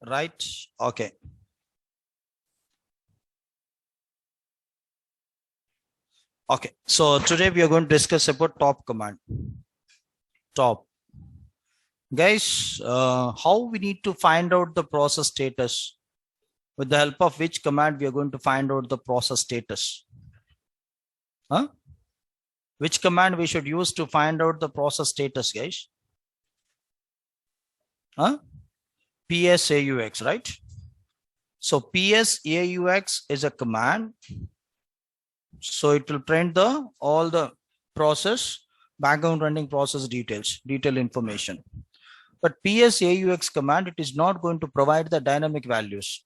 right? Okay. Okay. So today we are going to discuss about top command. Top. Guys, how we need to find out the process status? With the help of which command we are going to find out the process status? Huh? Which command we should use to find out the process status, guys? Huh? PSAUX, right? So PSAUX is a command. So it will print all the process, background running process detail information. But PSAUX command, it is not going to provide the dynamic values.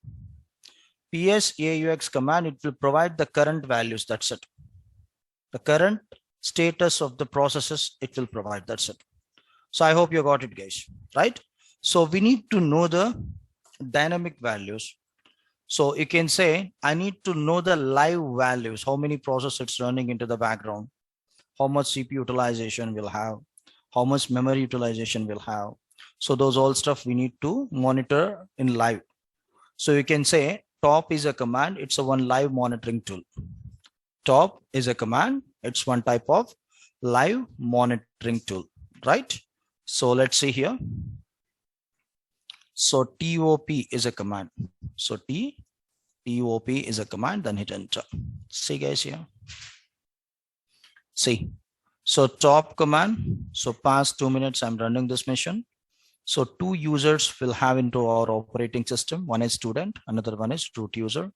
PSAUX command, it will provide the current values. That's it. The current status of the processes, it will provide. That's it. So I hope you got it, guys. Right? So we need to know the dynamic values. So you can say, I need to know the live values, how many processes it's running into the background, how much CPU utilization will have, how much memory utilization will have. So those all stuff we need to monitor in live. So you can say top is a command. It's a one live monitoring tool. Top is a command. It's one type of live monitoring tool, right? So let's see here. So TOP is a command. So TOP is a command, then hit enter. See guys here. See. So top command. So past 2 minutes, I'm running this mission. So two users will have into our operating system. One is student, another one is root user.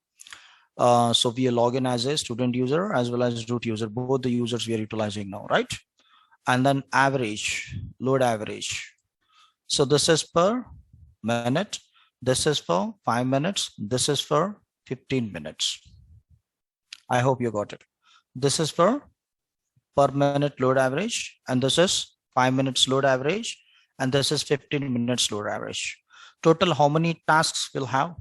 So we log in as a student user as well as root user. Both the users we are utilizing now, right? And then average, load average. So this is per minute. This is for 5 minutes. This is for 15 minutes. I hope you got it. This is for per minute load average. And this is 5 minutes load average. And this is 15 minutes load average. Total, how many tasks will have?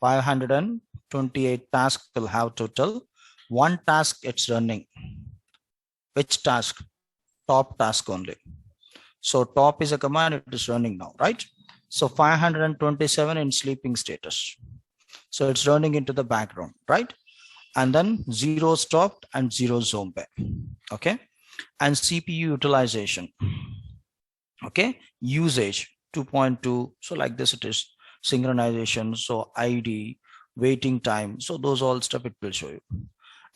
528 tasks will have total. One task it's running. Which task? Top task only. So top is a command, it is running now, right? So 527 in sleeping status. So it's running into the background, right? And then 0 stopped and 0 zombie. Okay. And CPU utilization. Okay. Usage 2.2. So like this, it is synchronization. So ID, waiting time. So those all stuff it will show you.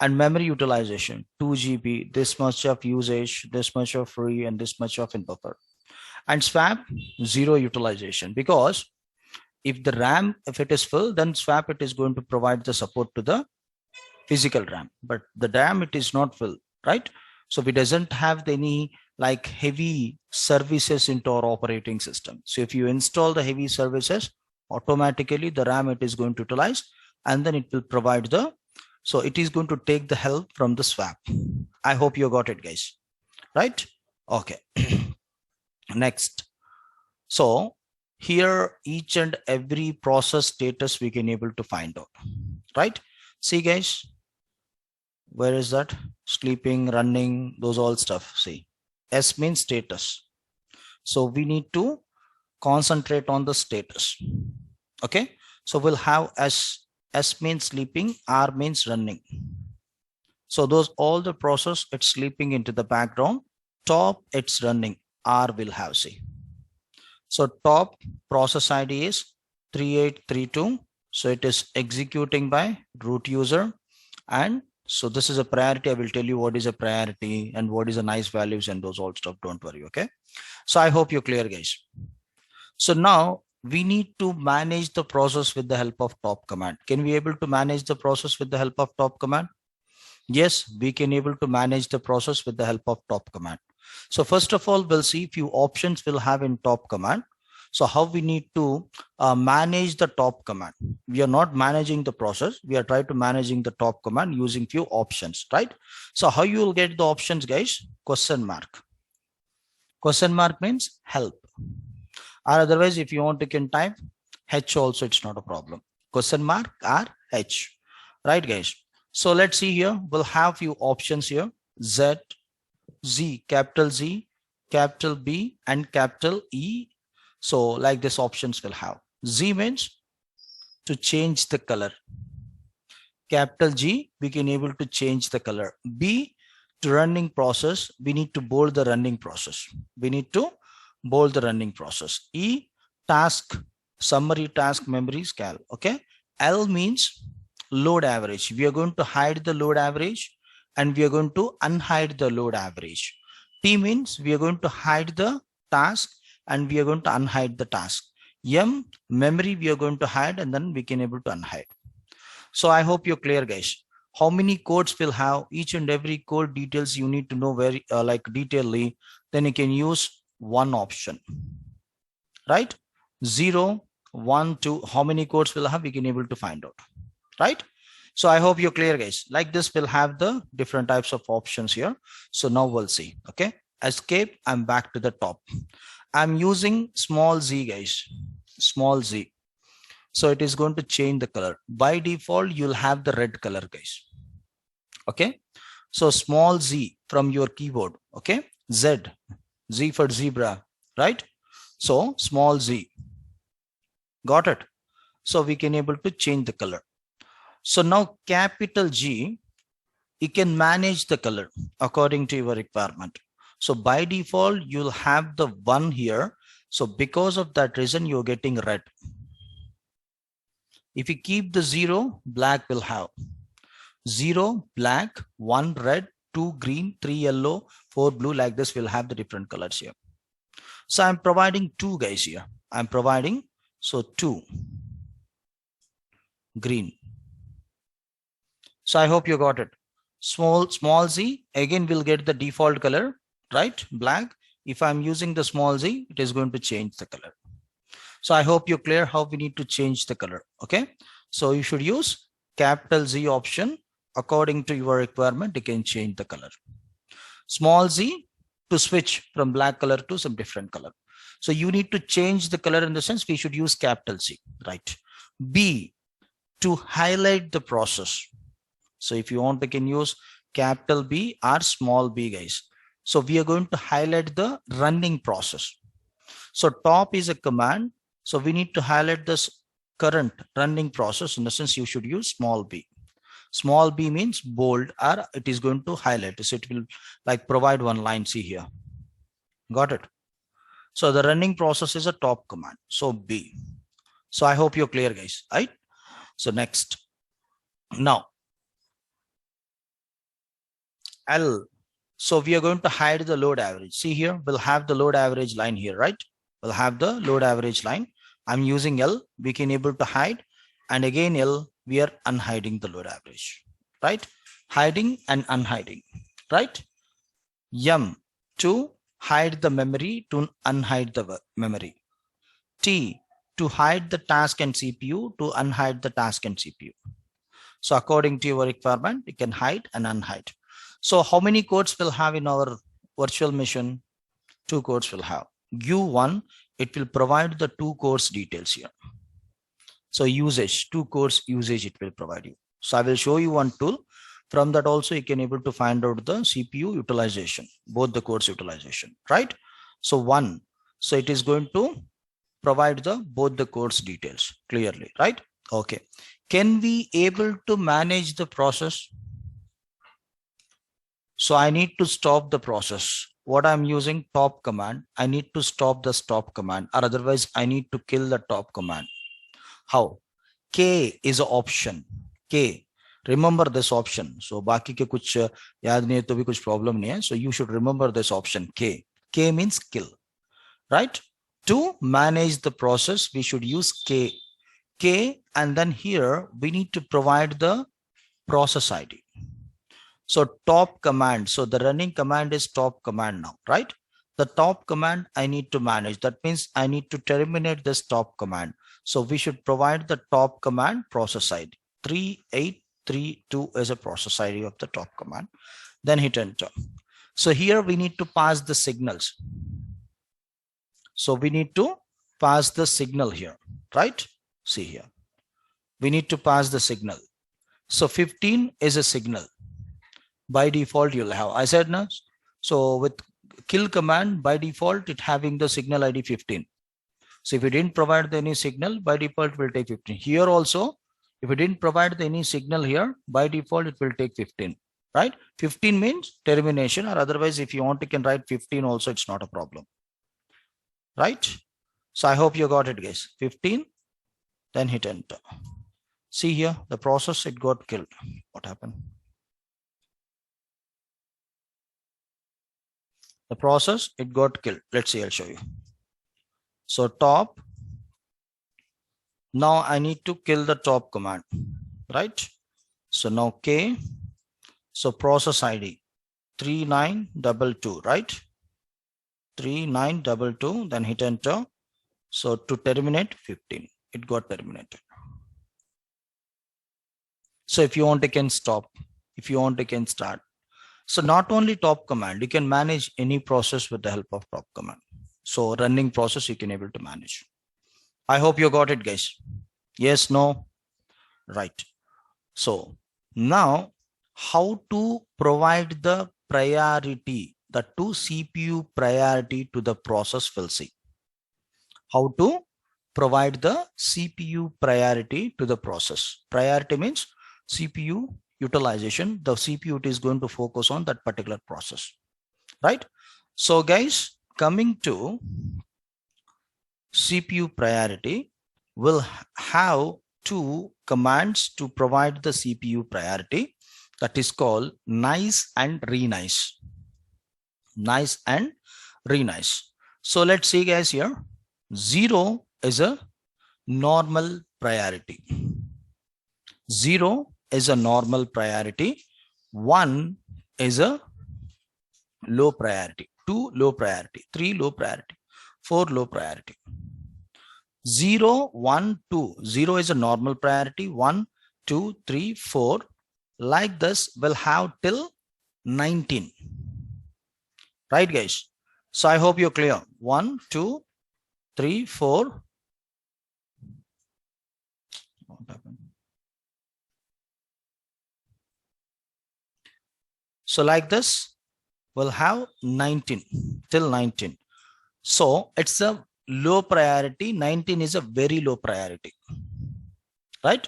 And memory utilization 2 GB, this much of usage, this much of free, and this much of in buffer. And swap 0 utilization, because if the RAM, if it is full, then swap it is going to provide the support to the physical RAM, but the RAM it is not full, right? So it doesn't have any like heavy services into our operating system. So if you install the heavy services, automatically the RAM it is going to utilize, and then it will provide the, so it is going to take the help from the swap. I hope you got it, guys, right? Okay. Next. So here each and every process status we can able to find out, right? See guys, where is that? Sleeping, running, those all stuff. See, S means status. So we need to concentrate on the status. Okay. So we'll have S means sleeping, R means running. So those all the process it's sleeping into the background. Top it's running, R will have, see. So top process ID is 3832. So it is executing by root user. And so this is a priority. I will tell you what is a priority and what is a nice values and those all stuff. Don't worry. Okay. So I hope you're clear, guys. So now we need to manage the process with the help of top command. Can we able to manage the process with the help of top command? Yes, we can able to manage the process with the help of top command. So first of all, we'll see few options we'll have in top command. So how we need to manage the top command. We are not managing the process. We are trying to managing the top command using few options, right? So how you will get the options, guys? Question mark. Question mark means help. Or otherwise, if you want to can type H also, it's not a problem. Question mark or H, right, guys? So let's see here. We'll have few options here. Z, capital Z, capital B, and capital E. So like this options will have Z means to change the color. Capital G, we can able to change the color. B, to running process, we need to bold the running process. We need to bold the running process. E, task, summary task memory scal. Okay. L means load average. We are going to hide the load average and we are going to unhide the load average. T means we are going to hide the task and we are going to unhide the task. M, memory we are going to hide and then we can able to unhide. So I hope you're clear, guys. How many codes will have each and every code details you need to know very like detailedly. Then you can use one option, right? 0, 1, 2. How many codes will have? We can able to find out, right? So I hope you're clear, guys. Like this, we'll have the different types of options here. So now we'll see. Okay. Escape. I'm back to the top. I'm using small z, guys. Small z. So it is going to change the color. By default, you'll have the red color, guys. Okay. So small z from your keyboard. Okay. Z. Z for zebra, right? So small z. Got it. So we can able to change the color. So now capital G, you can manage the color according to your requirement. So by default, you'll have the 1 here. So because of that reason, you're getting red. If you keep the 0, black will have 0, black, 1 red, 2 green, 3 yellow, 4 blue. Like this, we'll have the different colors here. So I'm providing 2 guys here. I'm providing, so 2 green. So I hope you got it. Small z, again, we'll get the default color, right? Black. If I'm using the small z, it is going to change the color. So I hope you're clear how we need to change the color. Okay. So you should use capital Z option. According to your requirement, you can change the color. Small z to switch from black color to some different color. So you need to change the color in the sense we should use capital Z, right? B, to highlight the process. So if you want, you can use capital B or small b, guys. So we are going to highlight the running process. So top is a command. So we need to highlight this current running process. In the sense, you should use small b. Small b means bold, or it is going to highlight. So it will like provide one line. See here. Got it. So the running process is a top command. So B. So I hope you're clear, guys. Right. So next. Now L. So we are going to hide the load average. See here, we'll have the load average line here, right? We'll have the load average line. I'm using L. We can able to hide. And again, L, we are unhiding the load average, right? Hiding and unhiding, right? M, to hide the memory, to unhide the memory. T, to hide the task and CPU, to unhide the task and CPU. So according to your requirement, you can hide and unhide. So how many codes will have in our virtual machine? 2 codes will have. U1, it will provide the 2 codes details here. So usage, 2 codes usage it will provide you. So I will show you one tool. From that also you can able to find out the CPU utilization, both the codes utilization, right? So 1, so it is going to provide the both the codes details clearly, right? Okay. Can we able to manage the process? So I need to stop the process. What I'm using top command, I need to stop the stop command, or otherwise I need to kill the top command. How? K is an option. K. Remember this option. So बाकी के कुछ याद नहीं है तो भी कुछ problem नहीं है. So you should remember this option K. K means kill, right? To manage the process, we should use K. K, and then here we need to provide the process ID. So top command. So the running command is top command now, right? The top command I need to manage. That means I need to terminate this top command. So we should provide the top command process ID. 3832 is a process ID of the top command. Then hit enter. So here we need to pass the signals. So we need to pass the signal here, right? See here. We need to pass the signal. So 15 is a signal. By default, you'll have. I said no. So with kill command, by default, it having the signal ID 15. So if you didn't provide any signal, by default it will take 15. Here also, if you didn't provide any signal here, by default it will take 15, right? 15 means termination, or otherwise if you want, you can write 15 also, it's not a problem, right? So I hope you got it, guys. 15, then hit enter. See here, the process, it got killed. What happened? The process, it got killed. Let's see, I'll show you. So top, now I need to kill the top command, right? So now K, so process ID 3922, right? 3922, then hit enter. So to terminate 15, it got terminated. So if you want, you can stop. If you want, you can start. So not only top command, you can manage any process with the help of top command. So running process, you can able to manage. I hope you got it, guys. Yes, no, right. So now how to provide the priority, the to CPU priority to the process, we'll see. How to provide the CPU priority to the process. Priority means CPU utilization. The CPU is going to focus on that particular process, right? So guys, coming to CPU priority, we'll have two commands to provide the CPU priority, that is called nice and renice. Nice and renice. So let's see, guys, here 0 is a normal priority. 0 is a normal priority. 1 is a low priority. 2 low priority. 3 low priority. 4 low priority. 0, 1, 2. 0 is a normal priority. 1, 2, 3, 4. Like this, we'll have till 19. Right, guys? So I hope you're clear. 1, 2, 3, 4. What happened? So like this, we'll have 19 till 19. So it's a low priority. 19 is a very low priority, right?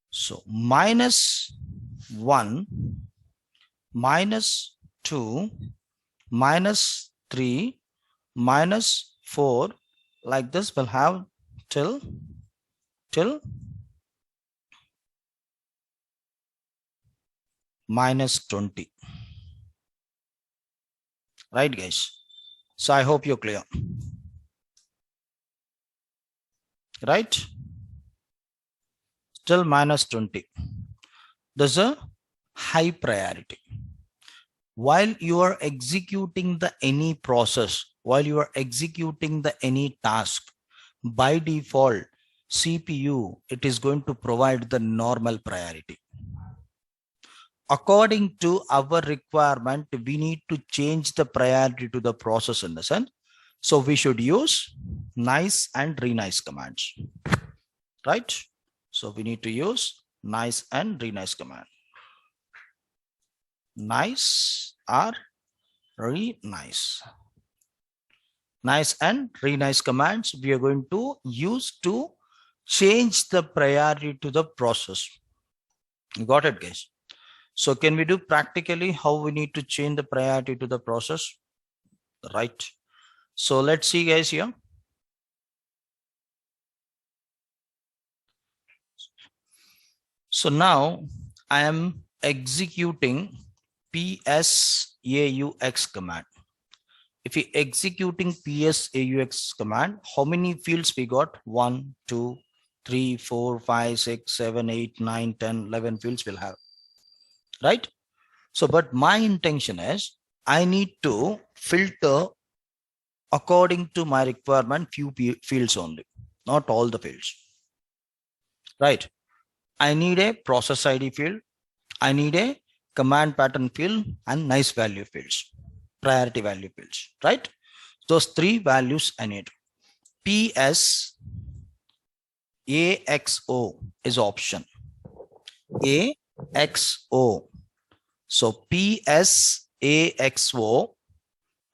So -1, -2, -3, -4, like this will have till -20. Right, guys? So I hope you're clear. Right? Till -20. There's a high priority. While you are executing the any process, while you are executing the any task, by default, CPU, it is going to provide the normal priority. According to our requirement, we need to change the priority to the process in the sense. So we should use nice and renice commands, right? So we need to use nice and renice command. Nice or renice. Nice and renice commands we are going to use to change the priority to the process. You got it, guys? So can we do practically how we need to change the priority to the process? Right. So let's see, guys, here. So now I am executing PSAUX command. If we executing PSAUX command, how many fields we got? 1, 2, 3, 4, 5, 6, 7, 8, 9, 10, 11 fields we'll have. Right? So, but my intention is I need to filter according to my requirement few fields only, not all the fields. Right? I need a process ID field. I need a command pattern field and nice value fields, priority value fields, right? Those three values I need. PSAXO is option. AXO. So PSAXO,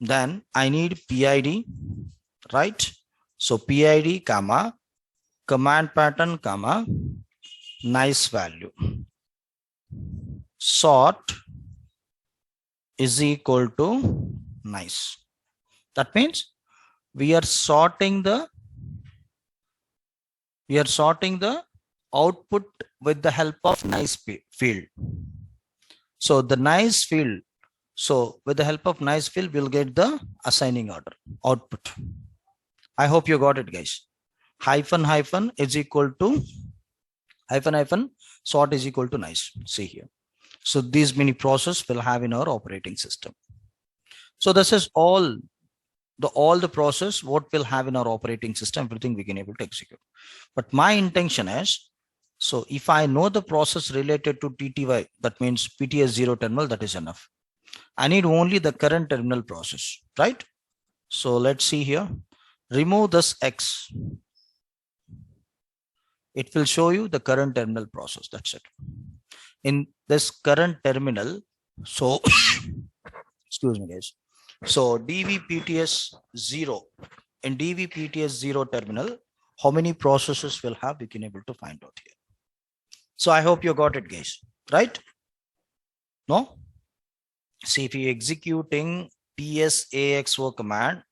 then I need PID, right? So PID comma command pattern comma nice value. Sort is equal to nice. That means we are sorting the output with the help of nice field. So the nice field, so with the help of nice field, we'll get the assigning order output. I hope you got it, guys. Hyphen hyphen is equal to hyphen hyphen sort is equal to nice. See here. So these many process will have in our operating system. So this is all the process what will have in our operating system, everything we can able to execute. But my intention is, so if I know the process related to TTY, that means PTS 0 terminal, that is enough. I need only the current terminal process, right? So let's see here. Remove this X. It will show you the current terminal process. That's it. In this current terminal, so excuse me, guys. So DVPTS 0 in DVPTS 0 terminal, how many processes will have, we can able to find out here. So I hope you got it, guys, right? No? See, if you executing PSAXO command,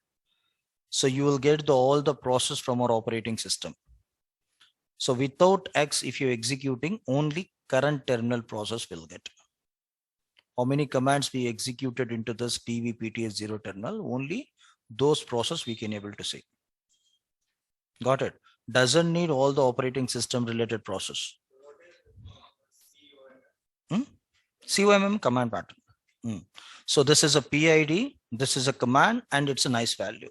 so you will get all the process from our operating system. So without X, if you're executing, only current terminal process will get. How many commands we executed into this DVPTS 0 terminal? Only those process we can able to see. Got it? Doesn't need all the operating system related process. COMM command pattern. So this is a PID, this is a command, and it's a nice value.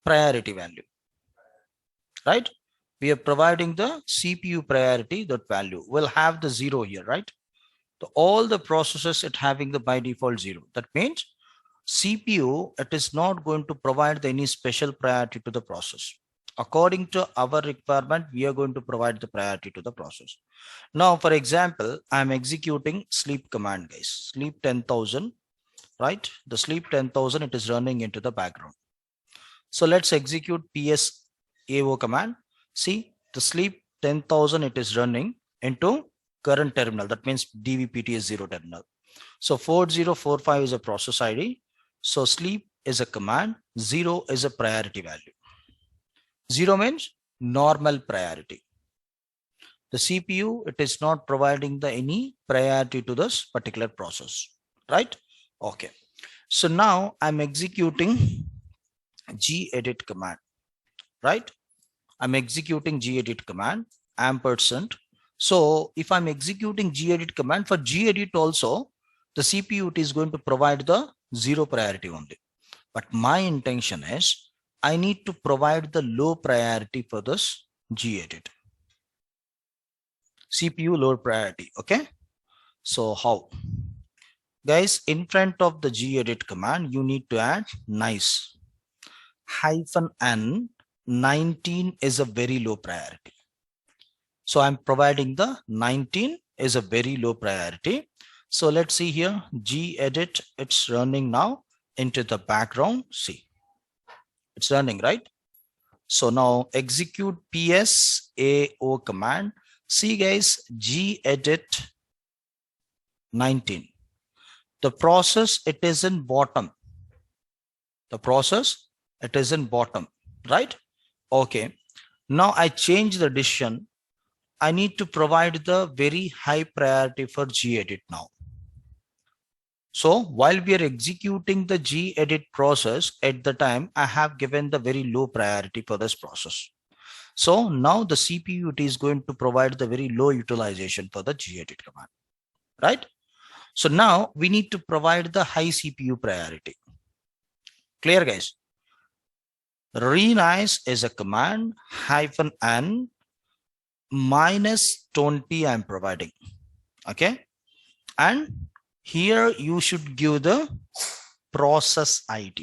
Priority value, right? We are providing the CPU priority, that value will have the 0 here, right? So all the processes it having the by default 0. That means CPU, it is not going to provide any special priority to the process. According to our requirement, we are going to provide the priority to the process. Now, for example, I'm executing sleep command, guys. Sleep 10,000, right? The sleep 10,000, it is running into the background. So let's execute PSAO command. See, the sleep 10,000, it is running into current terminal. That means DVPTS 0 terminal. So 4045 is a process ID. So sleep is a command. 0 is a priority value. 0 means normal priority. The CPU, it is not providing any priority to this particular process, right? Okay. So now I'm executing gedit command, right? I'm executing gedit command ampersand. So if I'm executing gedit command, for gedit also, the CPU is going to provide the 0 priority only. But my intention is I need to provide the low priority for this gedit. CPU low priority. Okay. So how? Guys, in front of the gedit command, you need to add nice -n 19 is a very low priority. So I'm providing the 19 is a very low priority. So let's see here, gedit, it's running now into the background. See, it's running, right? So now execute PSAO command. See guys, gedit 19. The process, it is in bottom. The process, it is in bottom, right? Okay. Now I change the decision. I need to provide the very high priority for gedit now. So while we are executing the gedit process, at the time I have given the very low priority for this process. So now the CPU is going to provide the very low utilization for the gedit command, right? So now we need to provide the high CPU priority. Clear, guys? Renice is a command -n -20 I'm providing. Okay. And here you should give the process ID.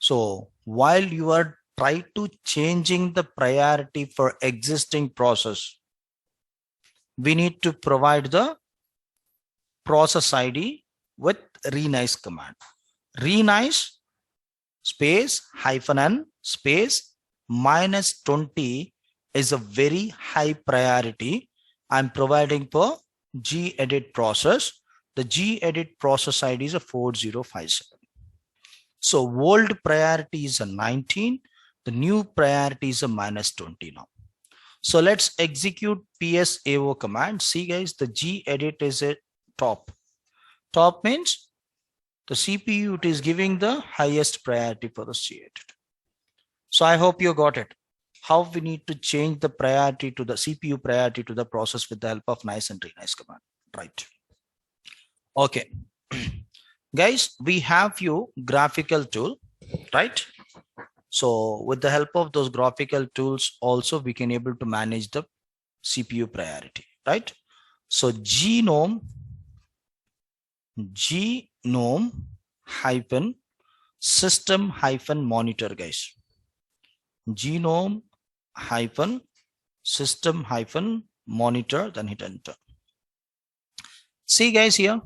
So while you are trying to changing the priority for existing process, we need to provide the process ID with renice command. Renice space hyphen n space minus 20 is a very high priority. I'm providing for gedit process. The gedit process ID is a 4057. So old priority is a 19. The new priority is a minus 20 now. So let's execute psao command. See guys, the gedit is a top. Top means the CPU it is giving the highest priority for the gedit. So I hope you got it. How we need to change the priority to the CPU priority to the process with the help of nice and renice command, right? Okay. Guys, we have few graphical tool, right? So with the help of those graphical tools also we can able to manage the CPU priority, right? So genome hyphen system hyphen monitor, guys. Genome hyphen system hyphen monitor, then hit enter. See guys here,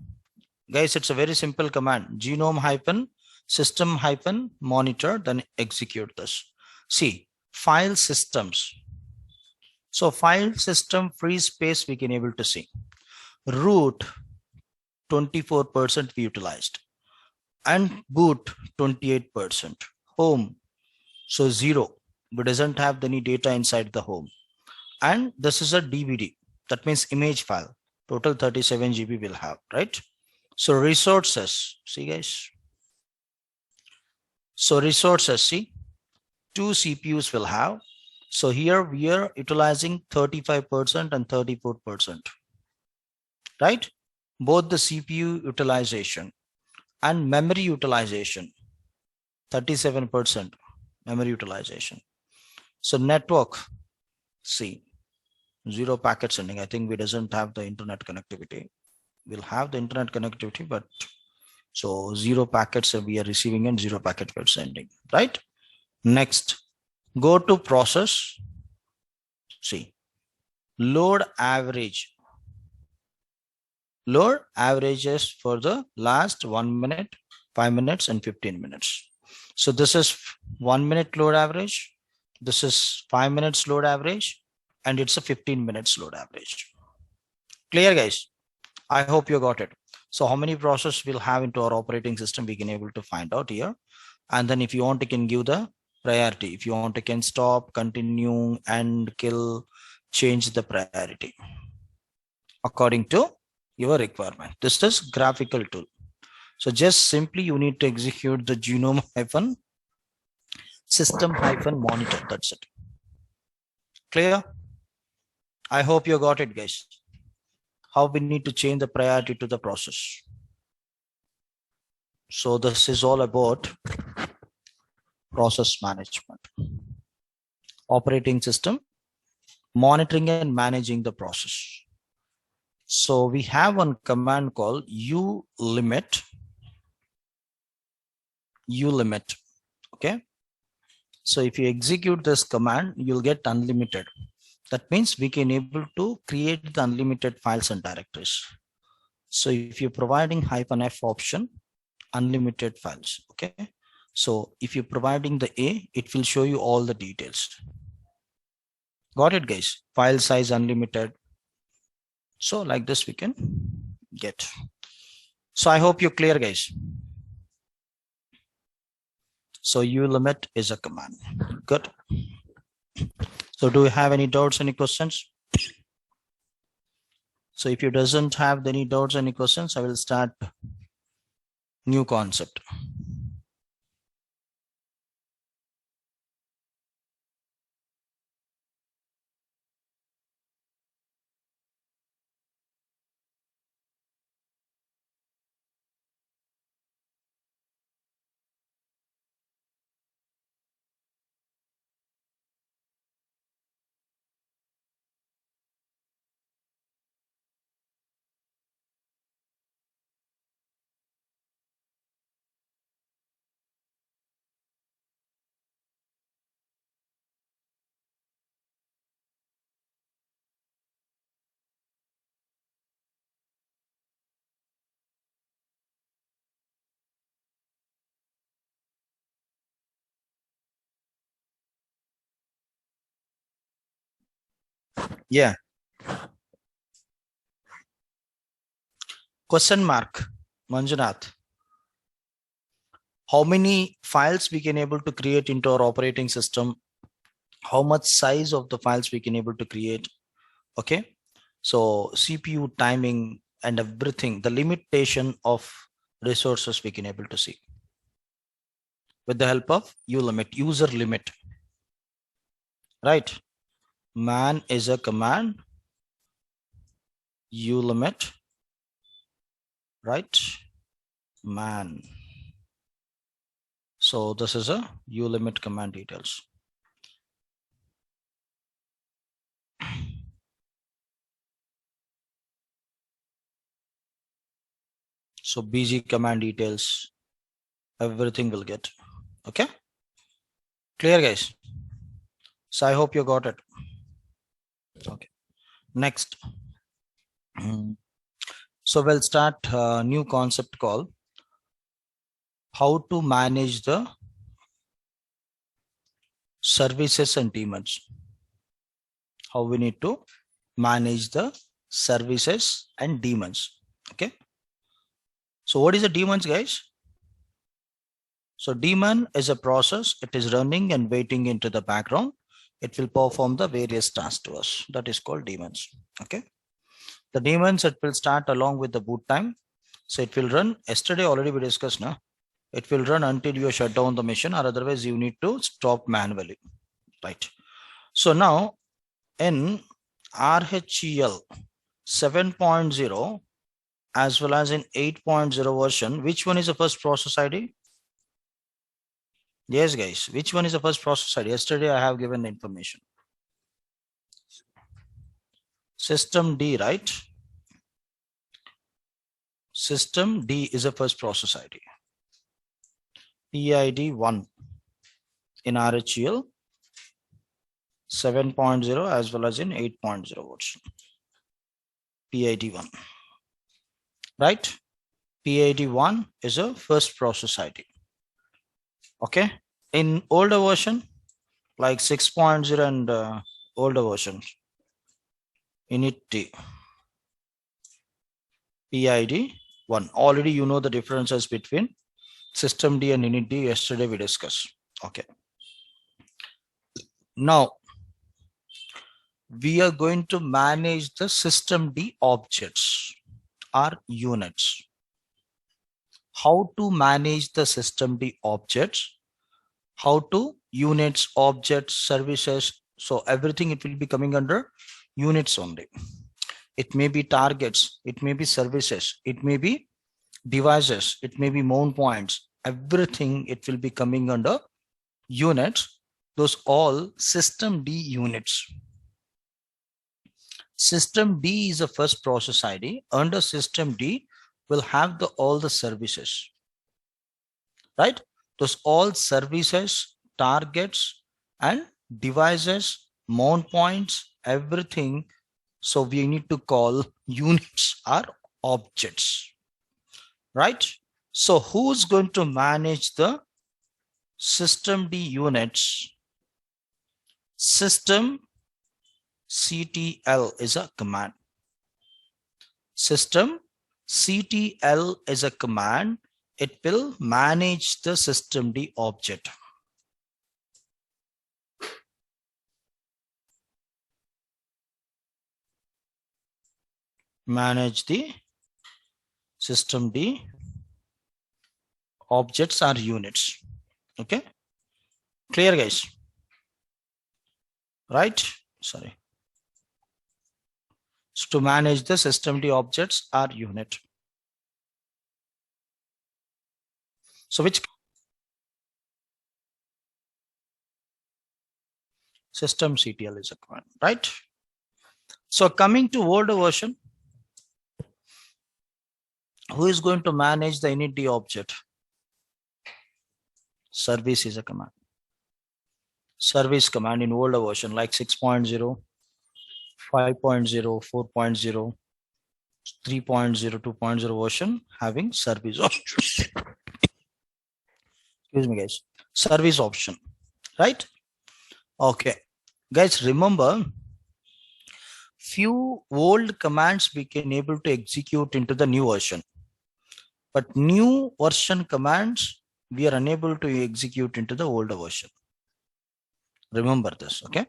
guys, it's a very simple command. Genome hyphen system hyphen monitor, then execute this. See, file systems. So file system free space we can able to see. Root 24% we utilized and boot 28%. Home, so 0. We doesn't have any data inside the home. And this is a DVD. That means image file. Total 37 GB will have, right? So resources, see guys. So resources, see, 2 CPUs will have. So here we are utilizing 35% and 34%, right? Both the CPU utilization and memory utilization, 37% memory utilization. So network, see, 0 packet sending. I think we doesn't have the internet connectivity. We'll have the internet connectivity, but so 0 packets we are receiving and 0 packet we're sending, right? Next, go to process. See, load average. Load averages for the last 1 minute, 5 minutes, and 15 minutes. So this is 1 minute load average. This is 5 minutes load average, and it's a 15 minutes load average. Clear, guys? I hope you got it. So how many processes we'll have into our operating system, we can able to find out here. And then if you want, you can give the priority. If you want, you can stop, continue, and kill, change the priority according to your requirement. This is graphical tool. So just simply you need to execute the genome hyphen system hyphen monitor. That's it. Clear? I hope you got it, guys. How we need to change the priority to the process. So this is all about process management, operating system, monitoring and managing the process. So we have one command called ulimit. Okay. So if you execute this command, you'll get unlimited. That means we can able to create the unlimited files and directories. So if you're providing -f option, unlimited files. Okay. So if you're providing the A, it will show you all the details. Got it, guys? File size unlimited. So like this we can get. So I hope you're clear, guys. So ulimit is a command. Good. So do you have any doubts, any questions? So if you doesn't have any doubts, any questions, I will start new concept. Yeah. Question mark, Manjunath. How many files we can able to create into our operating system? How much size of the files we can able to create? Okay. So CPU timing and everything, the limitation of resources we can able to see with the help of user limit, right? Man is a command, ulimit, right? Man. So this is a ulimit command details. So BG command details, everything will get. Okay. Clear, guys? So I hope you got it. Okay. Next. So we'll start a new concept called how to manage the services and daemons. How we need to manage the services and daemons. Okay. So what is a daemons, guys? So daemon is a process. It is running and waiting into the background. It will perform the various tasks to us. That is called daemons. Okay. The daemons, it will start along with the boot time. So it will run. Yesterday already we discussed now. It will run until you shut down the machine, or otherwise you need to stop manually. Right. So now in RHEL 7.0 as well as in 8.0 version, which one is the first process ID? Yes, guys, which one is the first process ID? Yesterday I have given the information. System D, right? System D is the first process ID. PID 1 in RHEL 7.0 as well as in 8.0 version. PID 1, right? PID 1 is a first process ID. Okay. In older version, like 6.0 and older versions, init D, PID 1. Already you know the differences between system D and init D. Yesterday we discussed. Okay. Now we are going to manage the system D objects or units. How to manage the system D objects? How to units, objects, services. So everything, it will be coming under units only. It may be targets, it may be services, it may be devices, it may be mount points. Everything, it will be coming under units. Those all system D units. System D is the first process ID. Under system D will have all the services, right? Those all services, targets and devices, mount points, everything. So we need to call units or objects, right? So who's going to manage the system D units? System CTL is a command. System CTL is a command. It will manage the system D object. Manage the system D objects or units. Okay. Clear, guys? Right? Sorry. So to manage the system D objects or unit. So which system CTL is a command, right? So coming to older version, who is going to manage the init D object? Service is a command. Service command in older version like 6.0, 5.0, 4.0, 3.0, 2.0 version having service option. Excuse me, guys. Service option, right? Okay, guys, remember few old commands we can able to execute into the new version, but new version commands we are unable to execute into the older version. Remember this, okay?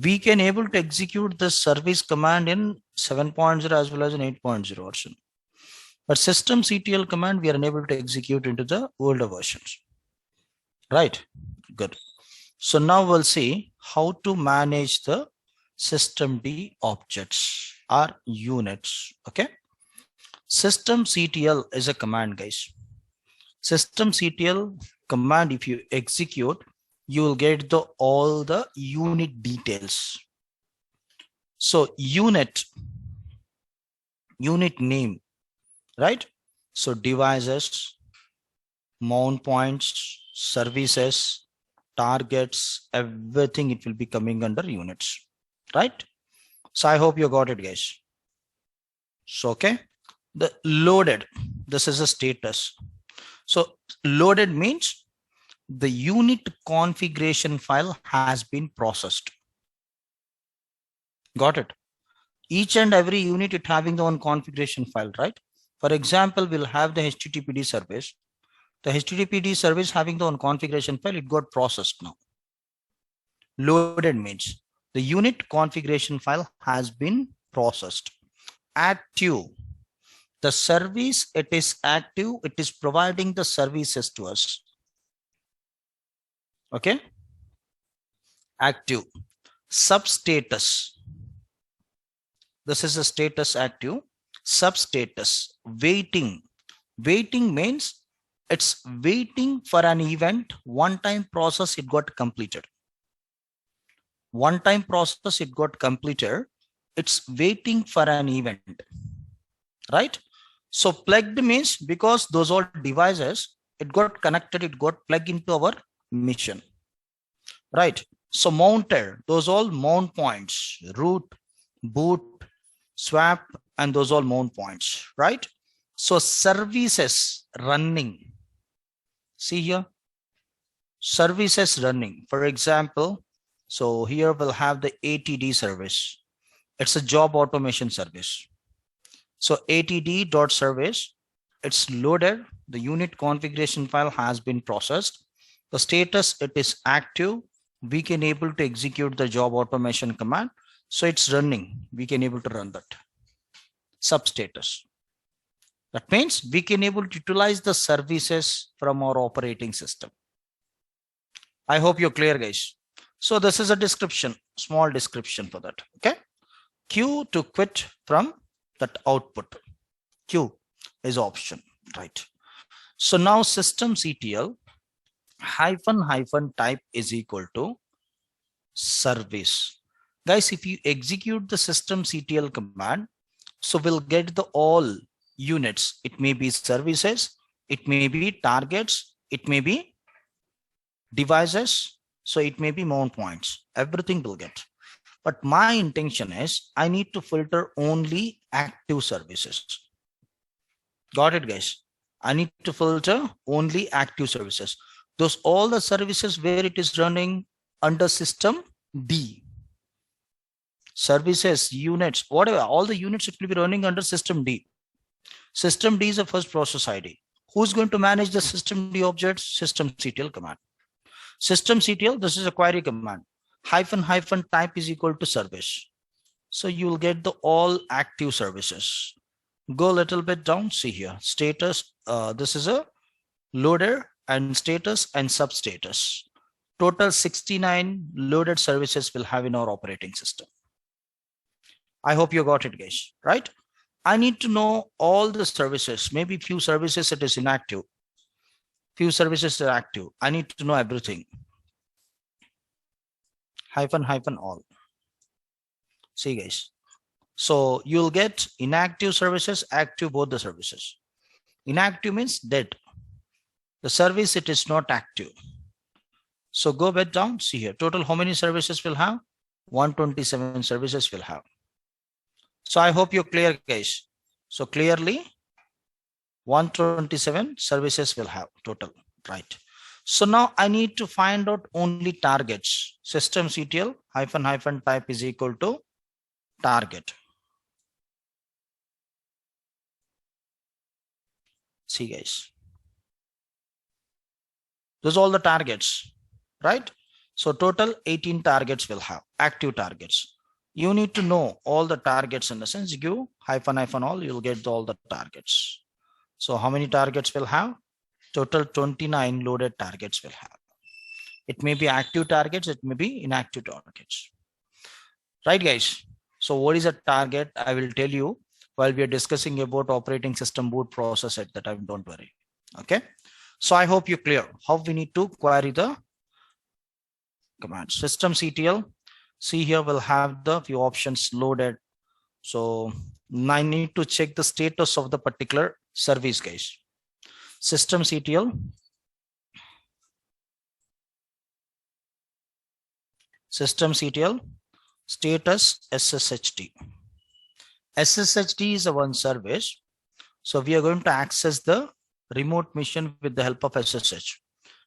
We can able to execute the service command in 7.0 as well as in 8.0 version, but systemctl command we are unable to execute into the older versions, right? Good. So now we'll see how to manage the systemd objects or units, okay? Systemctl is a command, guys. Systemctl command, if you execute, you will get all the unit details. So unit name, right? So devices, mount points, services, targets, everything, it will be coming under units, right? So I hope you got it, guys. So, okay. The loaded, this is a status. So loaded means the unit configuration file has been processed. Got it? Each and every unit it having the one configuration file, right? For example, we'll have the HTTPD service. The HTTPD service having the one configuration file, it got processed now. Loaded means the unit configuration file has been processed. Active, the service, it is active, it is providing the services to us. Okay. Active. Substatus, this is a status active. Substatus, waiting. Waiting means it's waiting for an event. One time process it got completed. One time process it got completed. It's waiting for an event, right? So plugged means because those all devices, it got connected, it got plugged into our mission, right? So mounted, those all mount points, root, boot, swap, and those all mount points, right? So services running, see here, services running. For example, so here we'll have the ATD service. It's a job automation service. So ATD.service, it's loaded. The unit configuration file has been processed. The status, it is active. We can able to execute the job automation command. So it's running. We can able to run that. Substatus. That means we can able to utilize the services from our operating system. I hope you're clear, guys. So this is a description, small description for that. Okay. Q to quit from that output. Q is option, right? So now systemctl --type is equal to service. Guys, if you execute the systemctl command, so we'll get the all units. It may be services, it may be targets, it may be devices, so it may be mount points. Everything will get. But my intention is I need to filter only active services. Got it, guys? I need to filter only active services. Those all the services where it is running under system D. Services, units, whatever, all the units it will be running under system D. System D is the first process ID. Who's going to manage the system D objects? Systemctl command. Systemctl, this is a query command. --type is equal to service. So you will get the all active services. Go a little bit down, see here, status, this is a loader and status and substatus. Total 69 loaded services will have in our operating system. I hope you got it, guys, right? I need to know all the services. Maybe few services it is inactive. Few services are active. I need to know everything. --, all. See, guys. So you'll get inactive services, active, both the services. Inactive means dead. The service, it is not active. So go back down, see here. Total how many services will have? 127 services will have. So I hope you're clear, guys. So clearly 127 services will have total, right? So now I need to find out only targets. Systemctl --type is equal to target. See guys, those are all the targets, right? So total 18 targets will have active targets. You need to know all the targets in the sense, you give hyphen all, you'll get all the targets. So how many targets will have? Total 29 loaded targets will have. It may be active targets, it may be inactive targets. Right guys? So what is a target? I will tell you while we are discussing about operating system boot process at the time, don't worry. Okay. So I hope you're clear how we need to query the command. Systemctl. See here we'll have the few options loaded. So I need to check the status of the particular service guys. Systemctl. Systemctl status SSHD. SSHD is a one service. So we are going to access the remote mission with the help of SSH.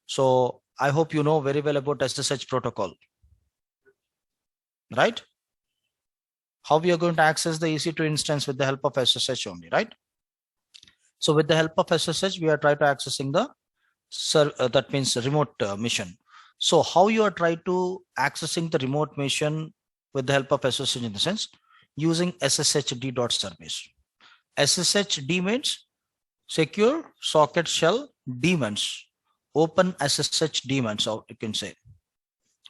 So I hope you know very well about SSH protocol, right? How we are going to access the EC2 instance with the help of SSH only, right? So with the help of SSH, we are trying to accessing the that means remote mission. So how you are trying to accessing the remote mission with the help of SSH in the sense using sshd.service. SSHD means secure socket shell daemons, open SSH daemons, or you can say.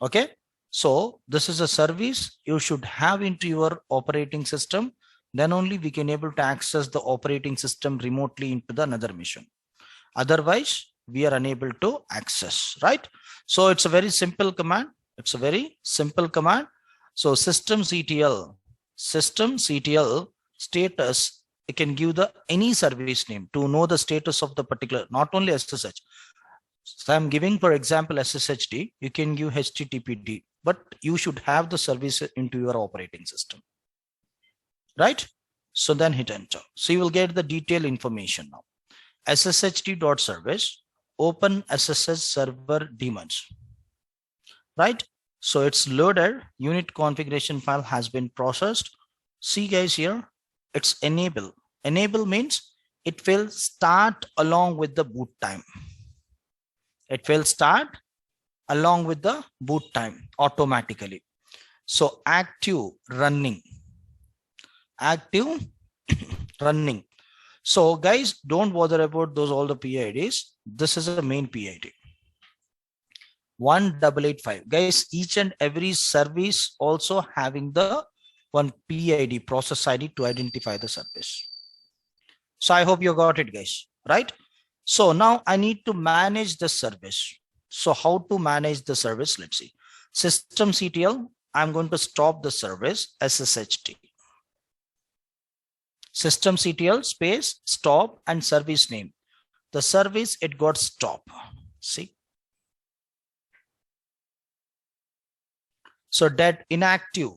Okay. So this is a service you should have into your operating system. Then only we can able to access the operating system remotely into the another mission. Otherwise, we are unable to access, right? So it's a very simple command. It's a very simple command. So systemctl status, it can give the any service name to know the status of the particular, not only SSH. So I'm giving, for example, SSHD, you can give HTTPD, but you should have the service into your operating system, right? So then hit enter. So you will get the detailed information now. SSHD.service, open SSH server daemons, right? So it's loaded, unit configuration file has been processed. See guys here, it's enable. Enable means it will start along with the boot time. It will start along with the boot time automatically. So active running, active running. So guys, don't bother about those all the PIDs. This is a main PID. 1885. Guys, each and every service also having the one PID, process ID, to identify the service. So I hope you got it guys, right? So now I need to manage the service. So how to manage the service? Let's see. Systemctl, I'm going to stop the service SSHD. Systemctl space stop and service name. The service, it got stop. See. So that inactive,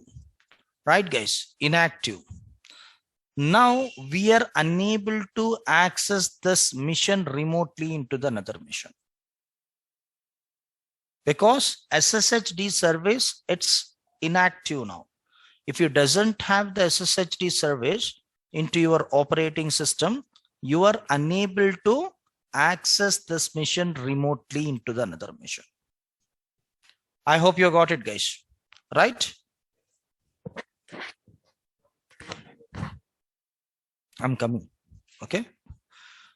right guys, inactive. Now we are unable to access this mission remotely into the another mission. Because SSHD service, it's inactive now. If you doesn't have the SSHD service into your operating system, you are unable to access this mission remotely into the another mission. I hope you got it guys, right? I'm coming. Okay.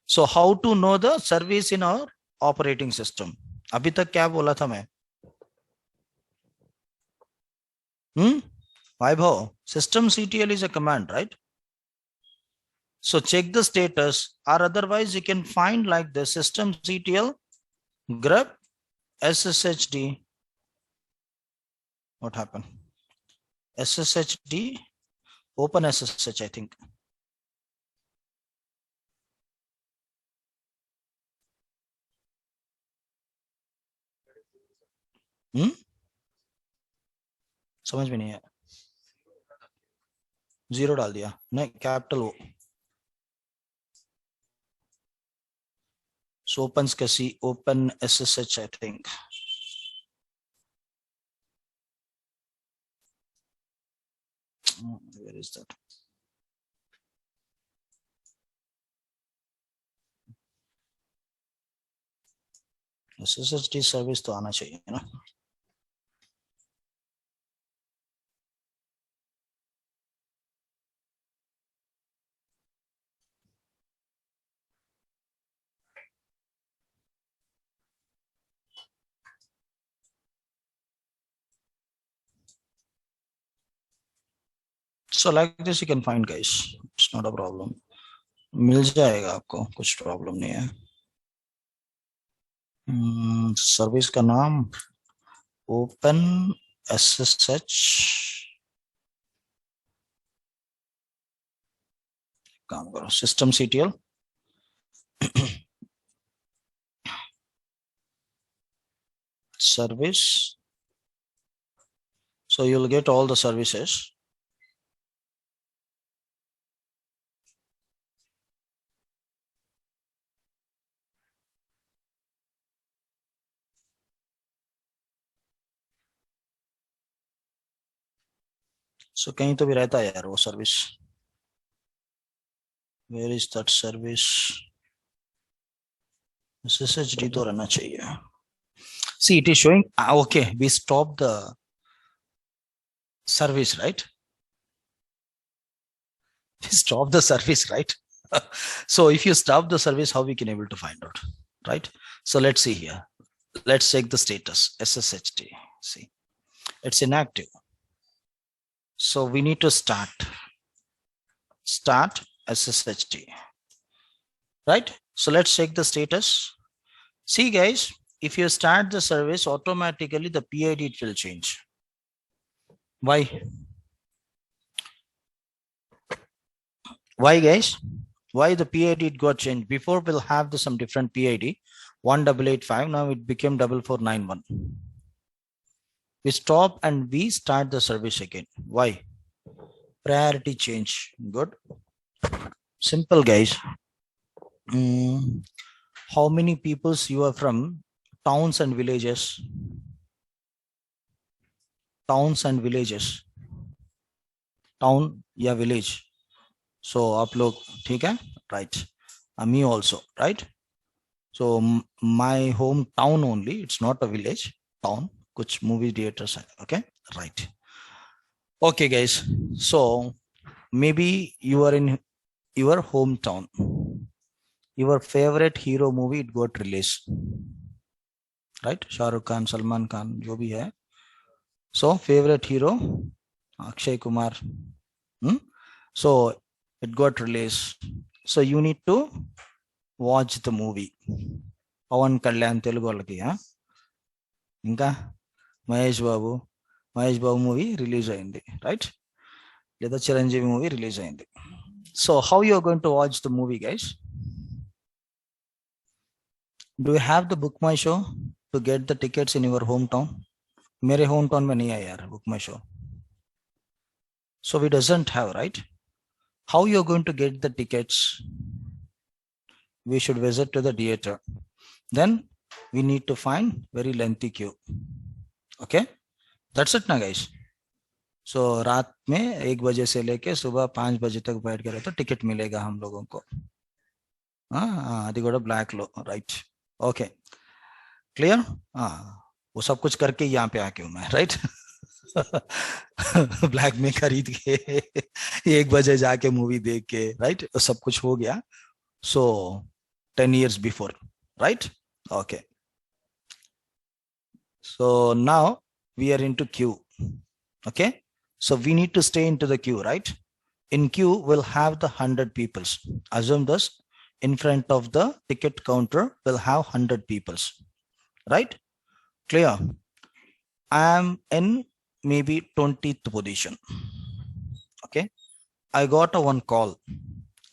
So how to know the service in our operating system? अभी तक क्या बोला था मैं? Vaibhav, systemctl is a command, right? So check the status, or otherwise you can find like the systemctl grep sshd. What happened? SSHD open SSH, I think. समझ में नहीं है, जीरो डाल दिया, नहीं कैपिटल ओ. So opens कैसी open SSH, I think. Where is that? SSHD service तो आना चाहिए ना. So like this you can find, guys. It's not a problem. मिल जाएगा आपको, कुछ प्रॉब्लम नहीं है. सर्विस का नाम ओपन SSH. काम करो, system CTL. Service. So you'll get all the services. So कहीं तो भी रहता है यार वो service. Where is that service? SSHD तो रहना चाहिए. See, it is showing. Okay, we stopped the service, right? We stop the service, right? So if you stop the service, how we can able to find out, right? So let's see here. Let's check the status. SSHD. See, it's inactive. So we need to start SSHD, right? So let's check the status. See, guys, if you start the service, automatically the PID it will change. Why? Why, guys? Why the PID it got changed? Before we'll have some different PID, 1885. Now it became 4491. We stop and we start the service again. Why? Priority change. Good. Simple, guys. How many peoples you are from towns and villages? Towns and villages. Town या village. So आप लोग ठीक है, right? Me also, right? So my hometown only. It's not a village. Town. कुछ movie theaters है. Okay, right? Okay, guys. So maybe you are in your hometown. Your favorite hero movie it got released, right? Shah Rukh Khan, Salman Khan, जो भी है. So favorite hero Akshay Kumar. So it got released. So you need to watch the movie. Pawan Kalyan Telugu వాళ్ళకి. ఇంకా Mahesh Babu movie release అయింది, right? లేదా Chiranjeevi movie release అయింది. So how you are going to watch the movie, guys? Do you have the Book My Show to get the tickets in your hometown? मेरे hometown में नहीं है यार Book My Show. So we doesn't have, right? How you are going to get the tickets? We should visit to the theater. Then we need to find very lengthy queue. Okay, that's it ना, guys. So रात में 1 बजे से लेके सुबह 5 बजे तक बैठ कर तो टिकट मिलेगा हम लोगों को. అది కూడా ब्लैक लो, राइट? Okay, clear? वो सब कुछ करके यहाँ पे आके हूँ मैं, राइट? ब्लैक में खरीद के 1 बजे जाके मूवी देख के, राइट? सब कुछ हो गया. So 10 years before, right? Okay. So now we are into queue. Okay. So we need to stay into the queue, right? In queue, we'll have the 100 peoples. Assume this, in front of the ticket counter, we'll have 100 peoples, right? Clear? I am in maybe 20th position. Okay. I got one call.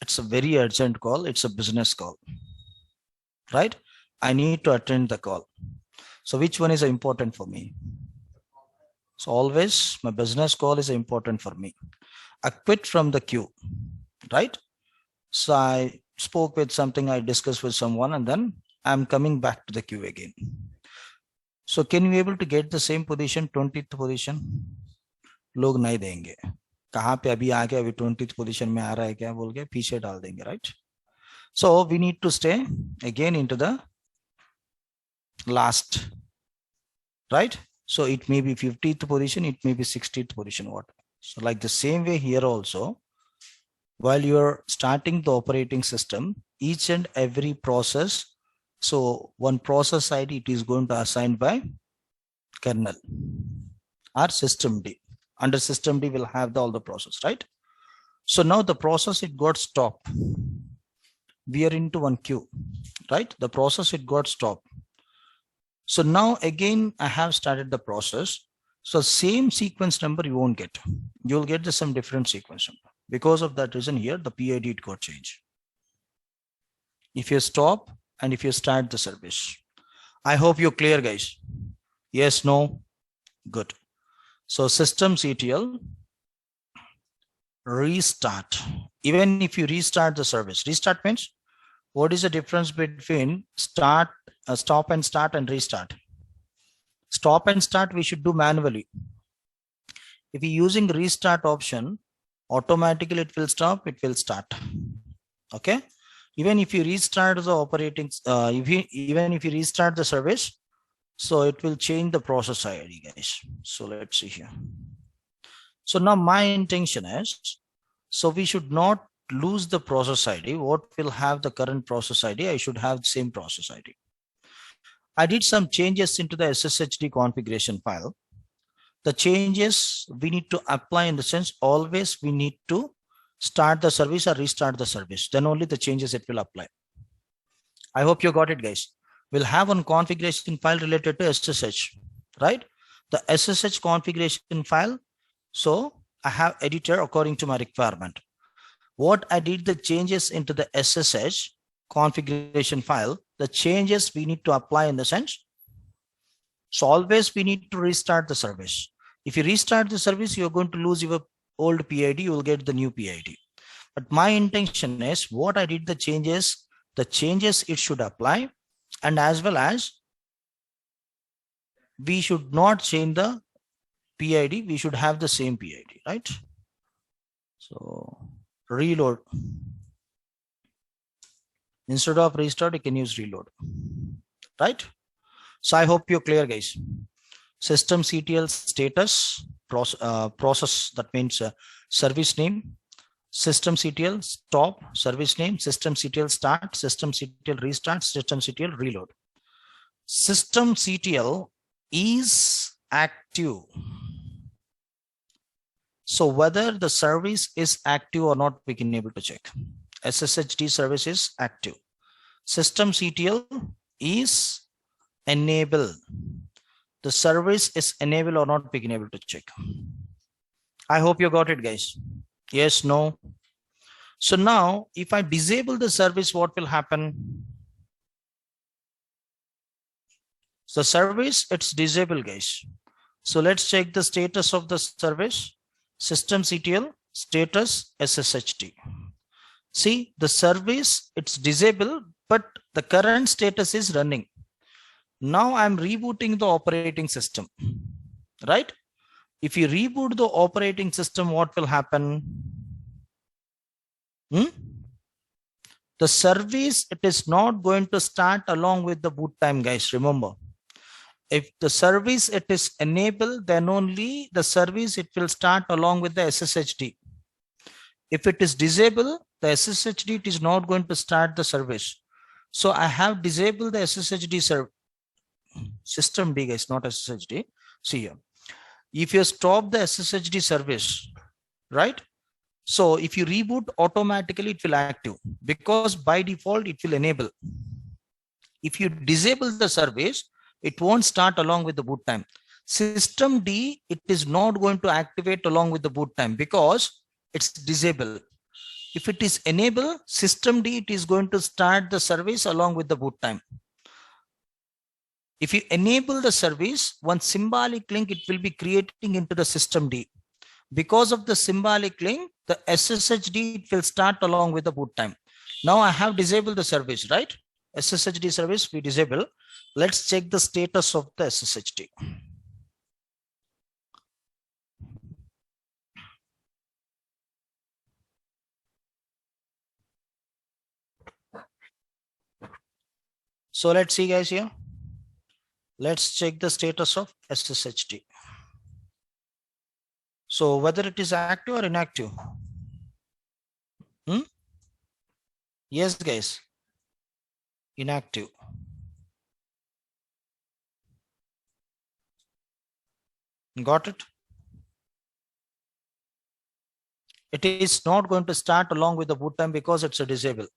It's a very urgent call. It's a business call, right? I need to attend the call. So which one is important for me? So always my business call is important for me. I quit from the queue, right? So I spoke with something, I discussed with someone, and then I'm coming back to the queue again. So can you able to get the same position, 20th position? लोग नहीं देंगे. कहाँ पे अभी आ गया, अभी 20th position में आ रहा है क्या बोल के पीछे डाल देंगे, right. So we need to stay again into the last, right? So it may be 50th position, it may be 60th position, what. So like the same way here also, while you're starting the operating system, each and every process, so one process ID, it is going to assign by kernel or system D. Under system D will have all the process, right? So now the process, it got stopped. We are into one queue, right? The process, it got stopped. So now again, I have started the process. So same sequence number you won't get. You'll get some different sequence number. Because of that reason here, the PID, it got changed. If you stop and if you start the service. I hope you're clear, guys. Yes, no, good. So systemctl restart. Even if you restart the service, restart means what is the difference between stop and start and restart? Stop and start we should do manually. If you're using restart option, automatically it will stop, it will start. Okay. Even if you restart the operating, even if you restart the service, so it will change the process ID, guys. So let's see here. So now my intention is, so we should not lose the process ID. What will have the current process ID? I should have the same process ID. I did some changes into the SSHD configuration file. The changes we need to apply in the sense always we need to start the service or restart the service. Then only the changes it will apply. I hope you got it, guys. We'll have one configuration file related to SSH, right? The SSH configuration file. So I have editor according to my requirement. What I did the changes into the SSH configuration file, the changes we need to apply in the sense. So always we need to restart the service. If you restart the service, you're going to lose your old PID, you will get the new PID. But my intention is what I did the changes it should apply, and as well as we should not change the PID, we should have the same PID, right? So reload. Instead of restart, you can use reload, right? So I hope you're clear, guys. Systemctl status process, that means service name, systemctl stop, service name, systemctl start, systemctl restart, systemctl reload. Systemctl is active. So whether the service is active or not, we can able to check. SSHD service is active. Systemctl is enable. The service is enabled or not, we can able to check. I hope you got it, guys. Yes, no. So now if I disable the service, what will happen? So service, it's disabled, guys. So let's check the status of the service. Systemctl status SSHD. See, the service, it's disabled, but the current status is running. Now I'm rebooting the operating system, right? If you reboot the operating system, what will happen? The service, it is not going to start along with the boot time, guys. Remember, if the service it is enabled, then only the service it will start along with the SSHD. If it is disabled, the SSHD it is not going to start the service. So I have disabled the SSHD service. System D, guys, not SSHD. See here. If you stop the SSHD service, right? So if you reboot, automatically it will active because by default it will enable. If you disable the service, it won't start along with the boot time. System D, it is not going to activate along with the boot time because it's disabled. If it is enable, system D, it is going to start the service along with the boot time. If you enable the service, one symbolic link, it will be creating into the system D. Because of the symbolic link, the SSHD it will start along with the boot time. Now I have disabled the service, right? SSHD service we disable. Let's check the status of the SSHD. So let's see guys here. Let's check the status of SSHD. So whether it is active or inactive. Yes guys, inactive. Got it? It is not going to start along with the boot time because it's a disable.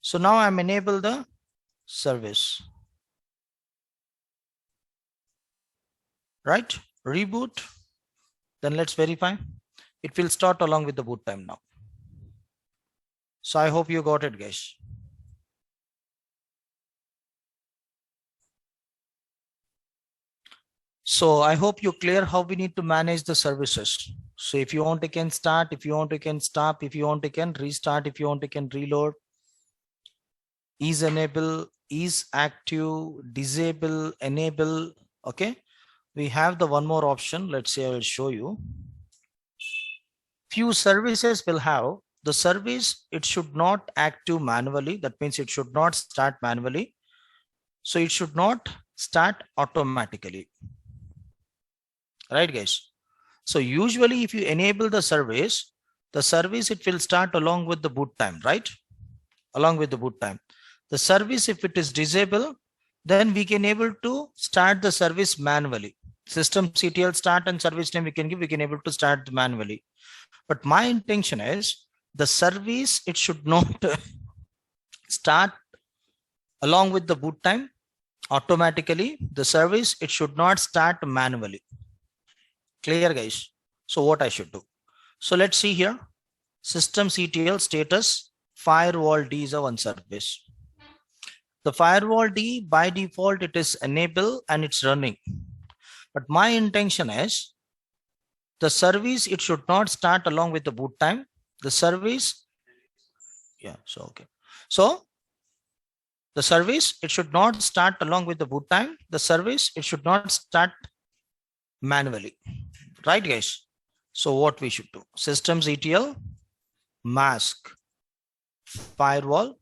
So now I'm enable the service. Right? Reboot. Then let's verify. It will start along with the boot time now. So I hope you got it, guys. So I hope you clear how we need to manage the services. So if you want, you can start. If you want, you can stop. If you want, you can restart. If you want, you can reload. Is enable, is active, disable, enable. Okay. We have the one more option. Let's say I will show you. Few services will have the service. It should not active manually. That means it should not start manually. So it should not start automatically. Right, guys? So usually if you enable the service, it will start along with the boot time, right? Along with the boot time. The service, if it is disabled, then we can able to start the service manually. Systemctl start and service name we can give, we can able to start manually. But my intention is the service, it should not start along with the boot time automatically. The service, it should not start manually. Clear, guys? So what I should do? So let's see here. Systemctl status firewall D is a one service. The firewall D by default it is enable and it's running. But my intention is the service, it should not start along with the boot time. The service, yeah, so okay. So the service, it should not start along with the boot time. The service, it should not start manually. Right, guys? So what we should do? Systemctl mask firewall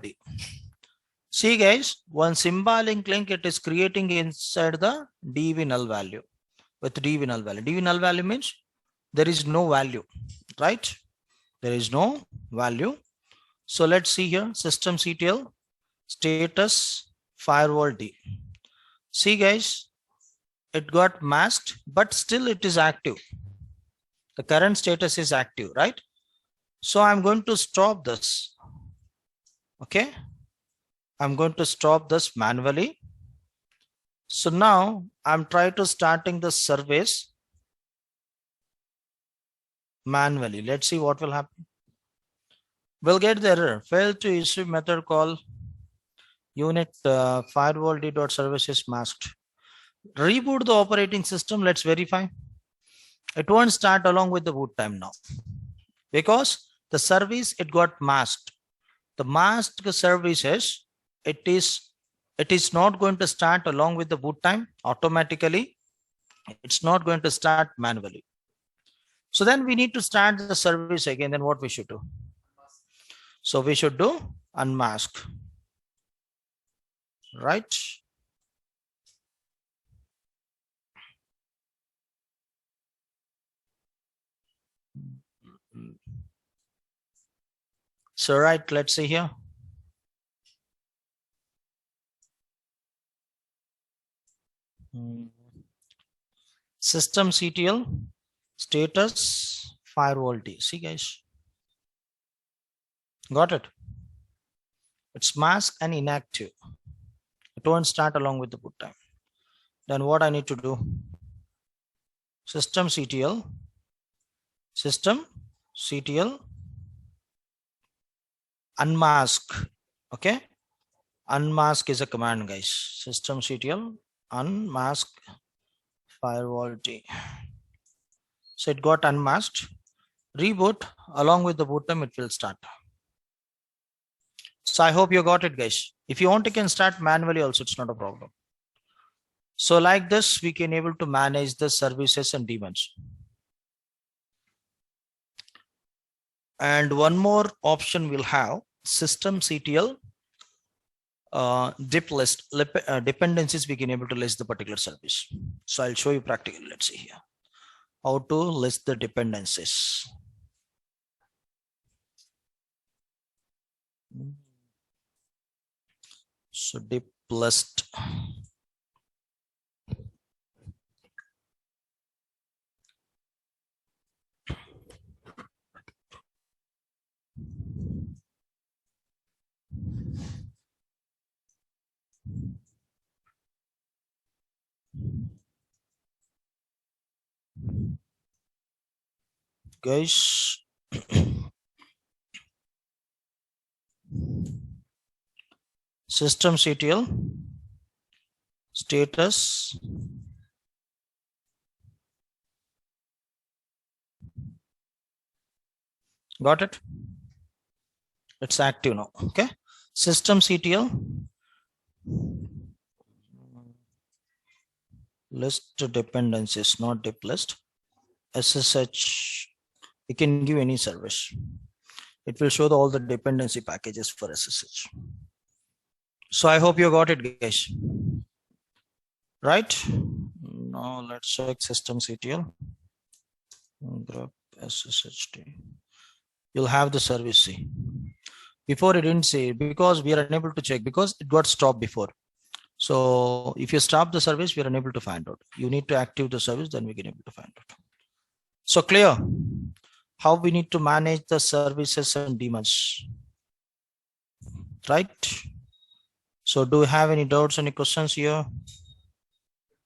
D. See guys, one symbolic link it is creating inside the DV null value with DV null value. DV null value means there is no value, right? There is no value. So let's see here, systemctl status firewall D. See guys, it got masked, but still it is active. The current status is active, right? So I'm going to stop this. Okay. I'm going to stop this manually. So now I'm trying to starting the service manually. Let's see what will happen. We'll get the error. Failed to issue method call unit firewall d.service is masked. Reboot the operating system. Let's verify. It won't start along with the boot time now because the service it got masked. The masked services it is not going to start along with the boot time automatically. It's not going to start manually. So then we need to start the service again. Then what we should do? So we should do unmask, right? So right, let's see here. Systemctl status firewall D. See guys, got it? It's mask and inactive. It won't start along with the boot time. Then what I need to do? Systemctl unmask. Okay, unmask is a command, guys. Systemctl unmask firewall D. So it got unmasked. Reboot along with the boot time, it will start. So I hope you got it, guys. If you want, you can start manually also, it's not a problem. So like this, we can able to manage the services and daemons. And one more option we'll have systemctl dip list dependencies. We can able to list the particular service. So I'll show you practically. Let's see here how to list the dependencies. So dip list. Guys, systemctl status got it. It's active now. Okay, systemctl list dependencies, not dip list. SSH, you can give any service. It will show all the dependency packages for SSH. So I hope you got it, guys. Right now, let's check systemctl. Grep SSHD. You'll have the service C. Before it didn't say, because we are unable to check because it got stopped before. So if you stop the service, we are unable to find out. You need to active the service, then we can able to find out. So clear how we need to manage the services and daemons, right? So do you have any doubts, any questions here?